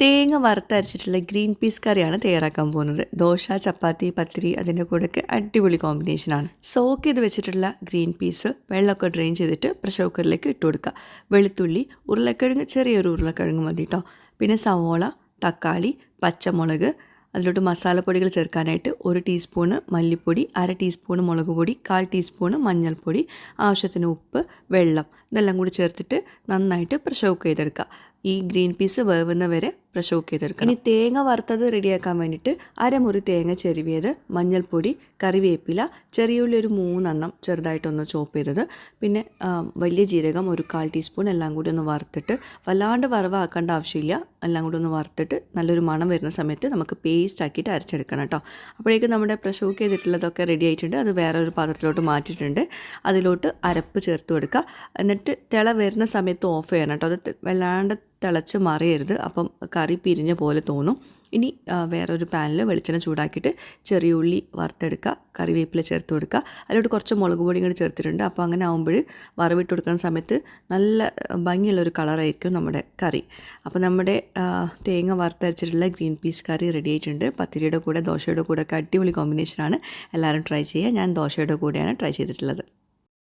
തേങ്ങ വറുത്തരച്ചിട്ടുള്ള green peas കറിയാണ് തയ്യാറാക്കാൻ പോകുന്നത്. ദോശ, ചപ്പാത്തി, പത്തിരി അതിൻ്റെ കൂടെയൊക്കെ അടിപൊളി കോമ്പിനേഷനാണ്. സോക്ക് ചെയ്ത് വെച്ചിട്ടുള്ള ഗ്രീൻ പീസ് വെള്ളമൊക്കെ ഡ്രെയിൻ ചെയ്തിട്ട് പ്രഷർ കുക്കറിലേക്ക് ഇട്ട് കൊടുക്കുക. വെളുത്തുള്ളി, ഉരുളക്കിഴങ്ങ്, ചെറിയൊരു ഉരുളക്കിഴങ്ങ് മതി കേട്ടോ. പിന്നെ സവോള, തക്കാളി, പച്ചമുളക്, അതിലോട്ട് മസാലപ്പൊടികൾ ചേർക്കാനായിട്ട് 1 ടീസ്പൂണ് മല്ലിപ്പൊടി, 1/2 ടീസ്പൂണ് മുളക് പൊടി, 1/4 ടീസ്പൂണ് മഞ്ഞൾപ്പൊടി, ആവശ്യത്തിന് ഉപ്പ്, വെള്ളം ഇതെല്ലാം കൂടി ചേർത്തിട്ട് നന്നായിട്ട് പ്രഷർ കുക്ക് ചെയ്തെടുക്കുക. ഈ ഗ്രീൻ പീസ് വേവുന്ന വരെ പ്രഷർ കുക്ക് ചെയ്തെടുക്കണം. ഇനി തേങ്ങ വറുത്തത് റെഡിയാക്കാൻ വേണ്ടിയിട്ട് 1/2 മുറി തേങ്ങ ചെരുവിയത്, മഞ്ഞൾപ്പൊടി, കറിവേപ്പില, ചെറിയ ഉള്ളി ഒരു 3 എണ്ണം ചെറുതായിട്ടൊന്ന് ചോപ്പ് ചെയ്തത്, പിന്നെ വലിയ ജീരകം ഒരു 1/4 ടീസ്പൂൺ എല്ലാം കൂടി ഒന്ന് വറുത്തിട്ട്, വല്ലാണ്ട് വറവാക്കേണ്ട ആവശ്യമില്ല, എല്ലാം കൂടി ഒന്ന് വറുത്തിട്ട് നല്ലൊരു മണം വരുന്ന സമയത്ത് നമുക്ക് പേസ്റ്റ് ആക്കിയിട്ട് അരച്ചെടുക്കണം കേട്ടോ. അപ്പോഴേക്കും നമ്മുടെ പ്രഷർ കുക്ക് ചെയ്തിട്ടുള്ളതൊക്കെ റെഡി ആയിട്ടുണ്ട്. അത് വേറെ ഒരു പാത്രത്തിലോട്ട് മാറ്റിയിട്ടുണ്ട്. അതിലോട്ട് അരപ്പ് ചേർത്ത് കൊടുക്കുക. എന്നിട്ട് തിള വരുന്ന സമയത്ത് ഓഫ് ചെയ്യണം കേട്ടോ. അത് വല്ലാണ്ട് തിളച്ച് മറിയരുത്, അപ്പം കറി പിരിഞ്ഞ പോലെ തോന്നും. ഇനി വേറൊരു പാനിൽ വെളിച്ചെണ്ണ ചൂടാക്കിയിട്ട് ചെറിയ ഉള്ളി വറുത്തെടുക്കുക, കറിവേപ്പില ചേർത്ത് കൊടുക്കുക. അതിലോട്ട് കുറച്ച് മുളക് പൊടി കൂടി ചേർത്തിട്ടുണ്ട്. അപ്പോൾ അങ്ങനെ ആകുമ്പോൾ വറവിട്ട് കൊടുക്കുന്ന സമയത്ത് നല്ല ഭംഗിയുള്ളൊരു കളറായിരിക്കും നമ്മുടെ കറി. അപ്പോൾ നമ്മുടെ തേങ്ങ വറുത്തരച്ചിട്ടുള്ള ഗ്രീൻ പീസ് കറി റെഡി ആയിട്ടുണ്ട്. പത്തിരിയുടെ കൂടെ ദോശയുടെ കൂടെ ഒക്കെ അടിപൊളി കോമ്പിനേഷനാണ്. എല്ലാവരും ട്രൈ ചെയ്യുക. ഞാൻ ദോശയുടെ കൂടെയാണ് ട്രൈ ചെയ്തിട്ടുള്ളത്.